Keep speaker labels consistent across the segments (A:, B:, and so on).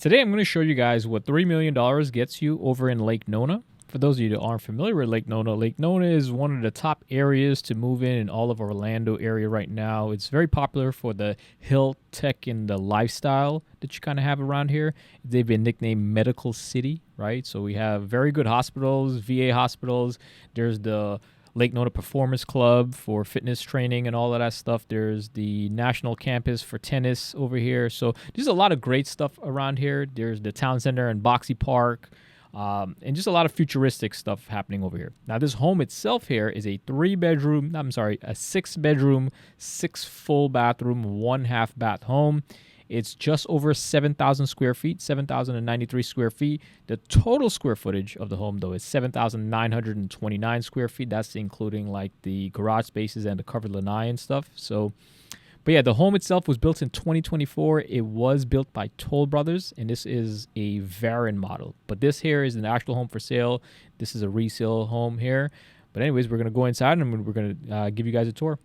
A: Today I'm going to show you guys what $3 million gets you over in Lake Nona. For those of you that aren't familiar with Lake Nona is one of the top areas to move in all of Orlando area right now. It's very popular for the hill tech and the lifestyle that you kind of have around here. They've been nicknamed Medical City, right? So we have very good hospitals, VA hospitals. There's the Lake Nona Performance Club for fitness training and all of that stuff. There's the National Campus for tennis over here. So there's a lot of great stuff around here. There's the Town Center and Boxy Park, and just a lot of futuristic stuff happening over here. Now, this home itself here is a a 6-bedroom, 6 full bathroom, 1 half bath home. It's just over 7,000 square feet, 7,093 square feet. The total square footage of the home, though, is 7,929 square feet. That's including like the garage spaces and the covered lanai and stuff. So, but yeah, the home itself was built in 2024. It was built by Toll Brothers, and this is a Varen model. But this here is an actual home for sale. This is a resale home here. But anyways, we're going to go inside and we're going to give you guys a tour.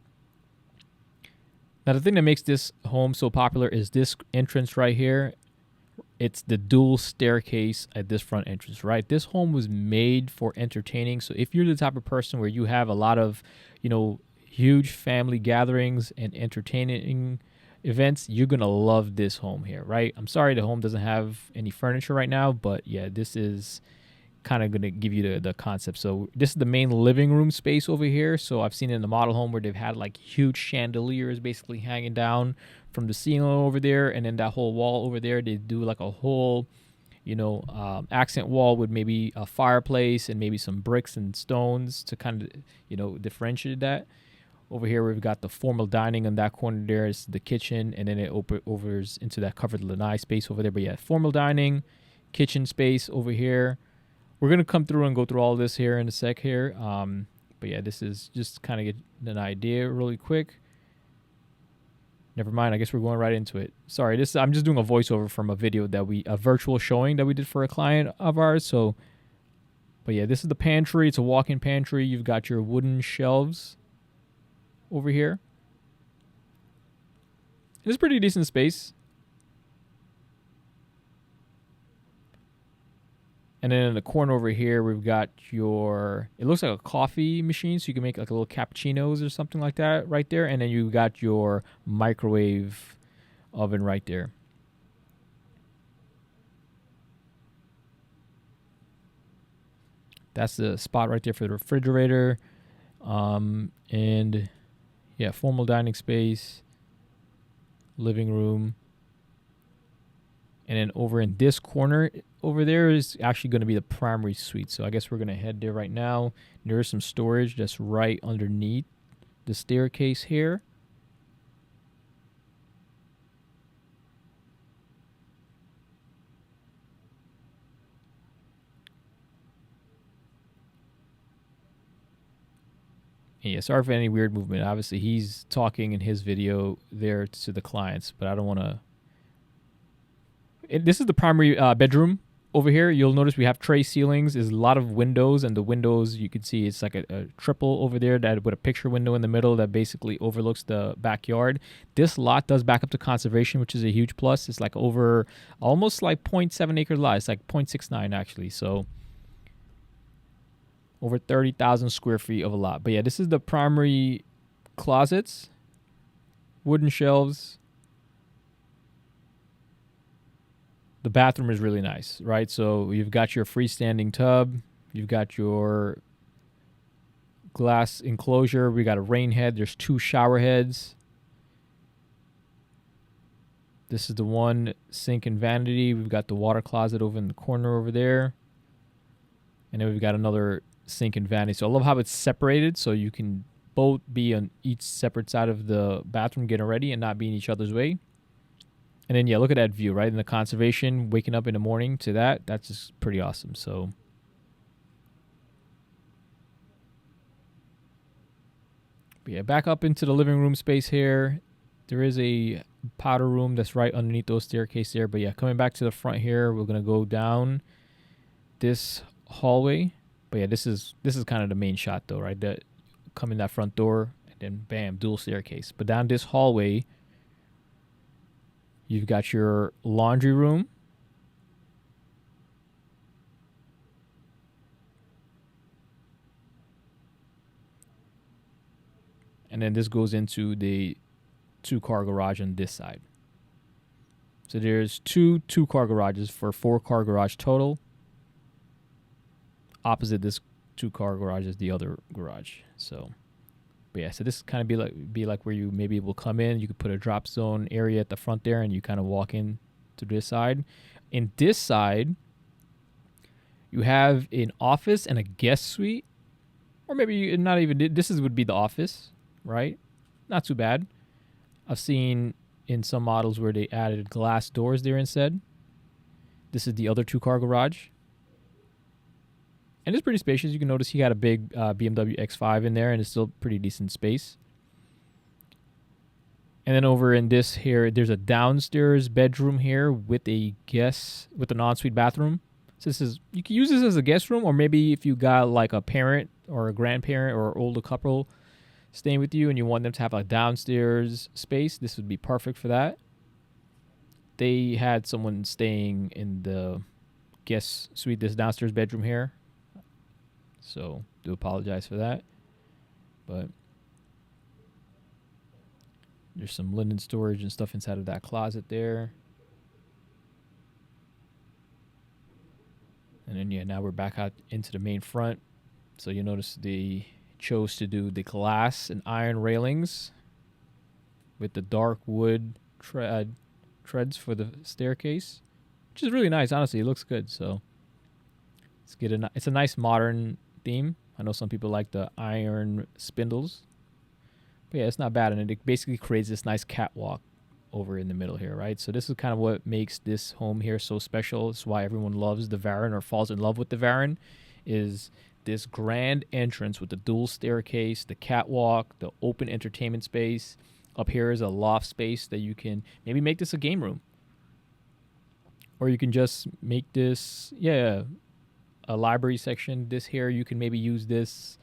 A: Now, the thing that makes this home so popular is this entrance right here. It's the dual staircase at this front entrance, right? This home was made for entertaining. So if you're the type of person where you have a lot of, huge family gatherings and entertaining events, you're going to love this home here, right? I'm sorry the home doesn't have any furniture right now, but yeah, this is kind of going to give you the concept. So this is the main living room space over here. So I've seen it in the model home where they've had like huge chandeliers basically hanging down from the ceiling over there, and then that whole wall over there, they do like a whole accent wall with maybe a fireplace and maybe some bricks and stones to kind of differentiate that. Over here we've got the formal dining on that corner. There is the kitchen, and then it overs into that covered lanai space over there. But yeah, formal dining, kitchen space over here. We're going to come through and go through all this here in a sec here. But yeah, this is just kind of get an idea really quick. Never mind. I guess we're going right into it. Sorry, I'm just doing a voiceover from a video a virtual showing that we did for a client of ours. So, but yeah, this is the pantry. It's a walk-in pantry. You've got your wooden shelves over here. It's a pretty decent space. And then in the corner over here, we've got it looks like a coffee machine, so you can make like a little cappuccinos or something like that right there. And then you got your microwave oven right there. That's the spot right there for the refrigerator. And yeah, formal dining space, living room. And then over in this corner over there is actually going to be the primary suite. So I guess we're going to head there right now. There is some storage that's right underneath the staircase here. And yeah, sorry for any weird movement. Obviously, he's talking in his video there to the clients, but I don't want to. This is the primary bedroom over here. You'll notice we have tray ceilings. There's a lot of windows, and the windows you can see it's like a triple over there that with a picture window in the middle that basically overlooks the backyard. This lot does back up to conservation, which is a huge plus. It's like over almost like 0.7 acre lot. It's like 0.69 actually. So over 30,000 square feet of a lot. But yeah, this is the primary closets, wooden shelves. The bathroom is really nice, right? So you've got your freestanding tub. You've got your glass enclosure. We got a rain head. There's 2 shower heads. This is the one sink and vanity. We've got the water closet over in the corner over there. And then we've got another sink and vanity. So I love how it's separated so you can both be on each separate side of the bathroom getting ready and not be in each other's way. And then, yeah, look at that view, right? In the conservation, waking up in the morning to that, that's just pretty awesome. So, but yeah, back up into the living room space here. There is a powder room that's right underneath those staircase there. But yeah, coming back to the front here, we're going to go down this hallway. But yeah, this is kind of the main shot though, right? That come in that front door and then bam, dual staircase. But down this hallway, you've got your laundry room. And then this goes into the 2-car garage on this side. So there's two 2-car garages for 4-car garage total. Opposite this 2-car garage is the other garage. So, but yeah, so this kind of be like where you maybe will come in. You could put a drop zone area at the front there, and you kind of walk in to this side. In this side, you have an office and a guest suite, or maybe not even. Would be the office, right? Not too bad. I've seen in some models where they added glass doors there instead. This is the other 2-car garage. And it's pretty spacious. You can notice he got a big BMW X5 in there, and it's still pretty decent space. And then over in this here, there's a downstairs bedroom here with an ensuite bathroom. So you can use this as a guest room, or maybe if you got like a parent or a grandparent or older couple staying with you and you want them to have a downstairs space, this would be perfect for that. They had someone staying in the guest suite, this downstairs bedroom here. So do apologize for that. But there's some linen storage and stuff inside of that closet there. And then, yeah, now we're back out into the main front. So you notice they chose to do the glass and iron railings with the dark wood treads for the staircase, which is really nice. Honestly, it looks good. So it's a nice modern theme. I know some people like the iron spindles. But yeah, it's not bad. And it basically creates this nice catwalk over in the middle here, right? So this is kind of what makes this home here so special. It's why everyone loves the Varen or falls in love with the Varen, is this grand entrance with the dual staircase, the catwalk, the open entertainment space. Up here is a loft space that you can maybe make this a game room. Or you can just make this, a library section. This here, you can maybe use this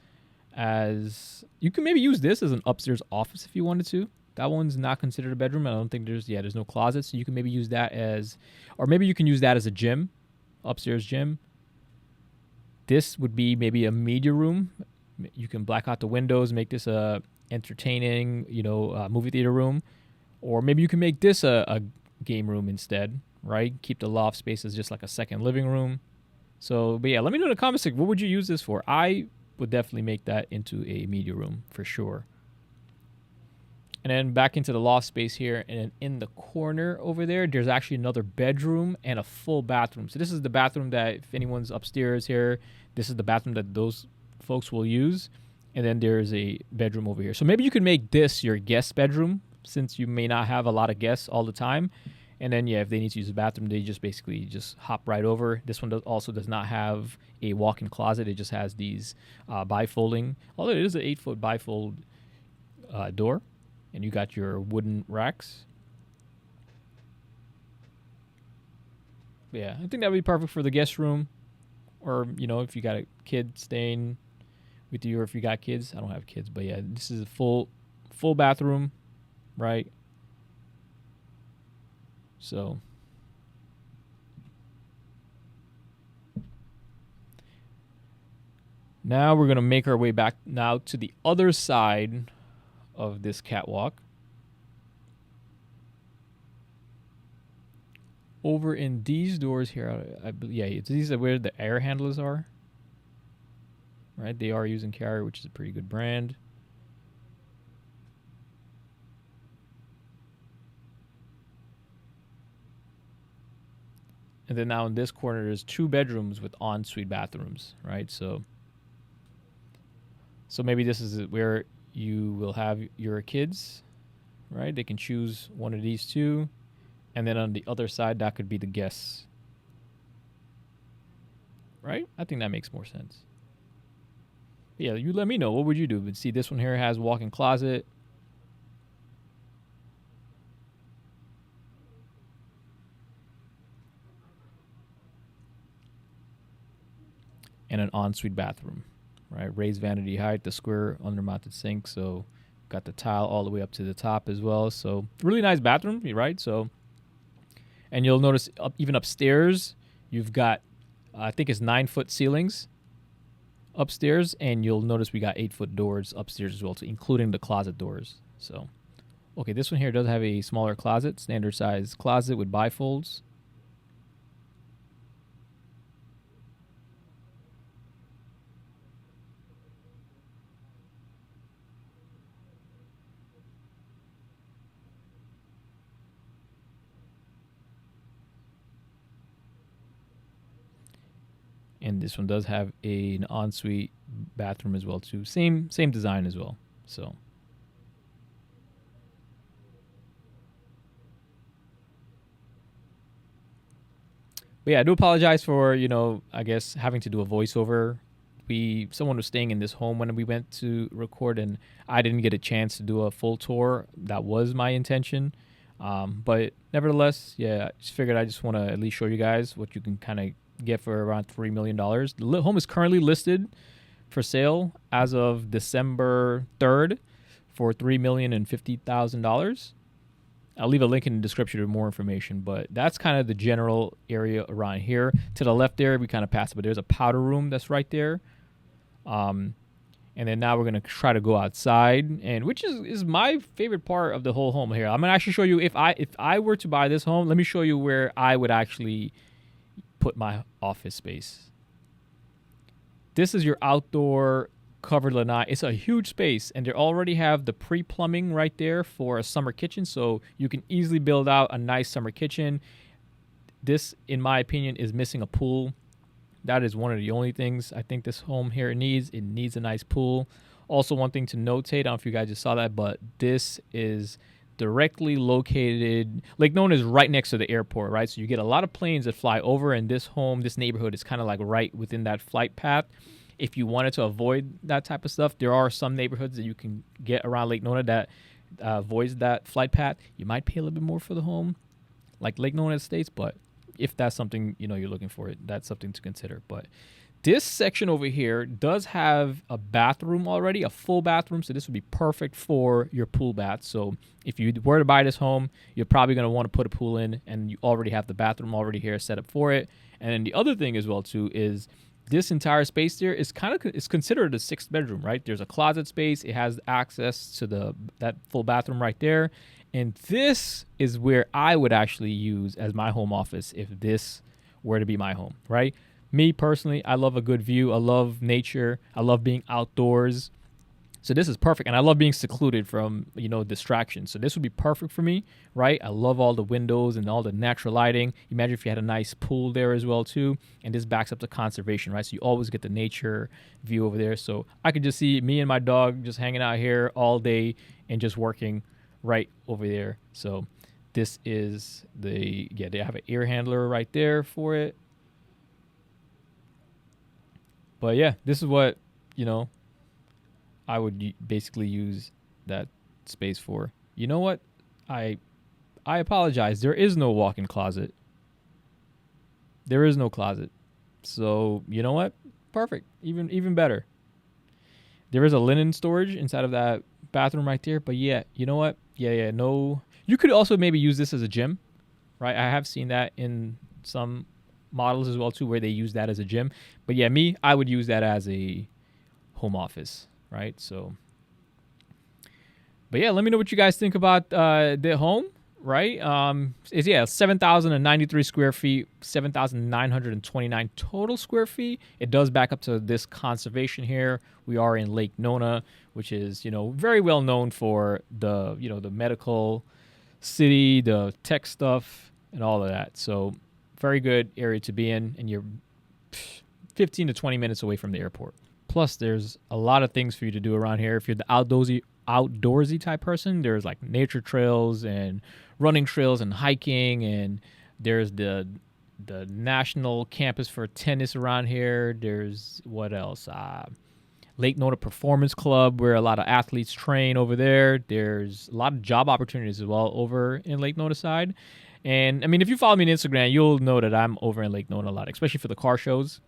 A: as an upstairs office if you wanted to. That one's not considered a bedroom. I don't think there's no closet, so you can maybe use that or maybe you can use that as a gym, upstairs gym. This would be maybe a media room. You can black out the windows, make this a entertaining, movie theater room, or maybe you can make this a game room instead, right? Keep the loft space as just like a second living room. So, but yeah, let me know in the comments, like, what would you use this for? I would definitely make that into a media room for sure. And then back into the loft space here, and then in the corner over there, there's actually another bedroom and a full bathroom. So this is the bathroom that if anyone's upstairs here, this is the bathroom that those folks will use. And then there's a bedroom over here. So maybe you could make this your guest bedroom, since you may not have a lot of guests all the time. And then, if they need to use the bathroom, they just basically hop right over. This one also does not have a walk-in closet. It just has these bifolding. Although it is an 8-foot bifold door. And you got your wooden racks. But yeah, I think that would be perfect for the guest room. Or, if you got a kid staying with you, or if you got kids. I don't have kids, but yeah, this is a full bathroom, right? So now we're going to make our way back now to the other side of this catwalk. Over in these doors here, these are where the air handlers are. Right? They are using Carrier, which is a pretty good brand. And then now in this corner, there's 2 bedrooms with ensuite bathrooms, right? So maybe this is where you will have your kids, right? They can choose one of these 2. And then on the other side, that could be the guests. Right? I think that makes more sense. But yeah, you let me know. What would you do? But see, this one here has walk-in closet. And an ensuite bathroom, right? Raised vanity height, the square under-mounted sink. So got the tile all the way up to the top as well. So really nice bathroom, right? So, and you'll notice even upstairs, you've got, I think it's 9-foot ceilings upstairs, and you'll notice we got 8-foot doors upstairs as well, so including the closet doors. So, okay, this one here does have a smaller closet, standard size closet with bifolds. And this one does have an ensuite bathroom as well too. Same design as well. So but yeah, I do apologize for, I guess having to do a voiceover. Someone was staying in this home when we went to record, and I didn't get a chance to do a full tour. That was my intention. But nevertheless, yeah, I just figured I just want to at least show you guys what you can kind of get for around $3 million. The home is currently listed for sale as of December 3rd for $3,050,000. I'll leave a link in the description for more information, but that's kind of the general area around here. To the left there, we kind of passed it, but there's a powder room that's right there. And then now we're going to try to go outside, and which is my favorite part of the whole home here. I'm going to actually show you, if I were to buy this home, let me show you where I would actually put my office space. This is your outdoor covered lanai. It's a huge space, and they already have the pre-plumbing right there for a summer kitchen, so you can easily build out a nice summer kitchen. This, in my opinion, is missing a pool. That is one of the only things I think this home here needs. It needs a nice pool. Also, one thing to notate, I don't know if you guys just saw that, but this is directly located. Lake Nona is right next to the airport, right? So you get a lot of planes that fly over, and this neighborhood is kind of like right within that flight path. If you wanted to avoid that type of stuff, there are some neighborhoods that you can get around Lake Nona that avoids that flight path. You might pay a little bit more for the home, like Lake Nona Estates, but if that's something you're looking for, that's something to consider. But this section over here does have a bathroom already, a full bathroom, so this would be perfect for your pool bath. So if you were to buy this home, you're probably going to want to put a pool in, and you already have the bathroom already here set up for it. And then the other thing as well too is this entire space there is considered a 6th bedroom, right? There's a closet space. It has access to that full bathroom right there. And this is where I would actually use as my home office if this were to be my home, right? Me personally, I love a good view. I love nature. I love being outdoors. So this is perfect. And I love being secluded from, distractions. So this would be perfect for me, right? I love all the windows and all the natural lighting. Imagine if you had a nice pool there as well too. And this backs up to conservation, right? So you always get the nature view over there. So I could just see me and my dog just hanging out here all day and just working right over there. So this is they have an air handler right there for it. But yeah, this is what, I would basically use that space for. You know what? I apologize. There is no walk-in closet. There is no closet. So, you know what? Perfect. Even better. There is a linen storage inside of that bathroom right there. But yeah, you know what? Yeah, no. You could also maybe use this as a gym, right? I have seen that in some models as well too, where they use that as a gym. But yeah, I would use that as a home office, right? So, but yeah, let me know what you guys think about the home, right? It's 7,093 square feet, 7,929 total square feet. It does back up to this conservation here. We are in Lake Nona, which is, very well known for the, the medical city, the tech stuff, and all of that. So very good area to be in, and you're 15 to 20 minutes away from the airport. Plus, there's a lot of things for you to do around here. If you're the outdoorsy type person, there's like nature trails and running trails and hiking, and there's the national campus for tennis around here. There's what else? Lake Nona Performance Club, where a lot of athletes train over there. There's a lot of job opportunities as well over in Lake Nona side. And I mean, if you follow me on Instagram, you'll know that I'm over in Lake Nona a lot, especially for the car shows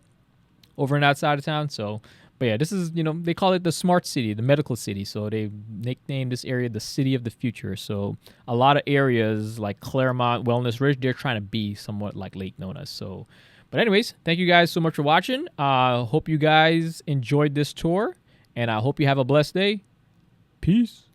A: over in that side of town. So, But yeah, this is, they call it the smart city, the medical city. So they nicknamed this area the city of the future. So a lot of areas like Claremont, Wellness Ridge, they're trying to be somewhat like Lake Nona. So, but anyways, thank you guys so much for watching. Hope you guys enjoyed this tour, and I hope you have a blessed day. Peace.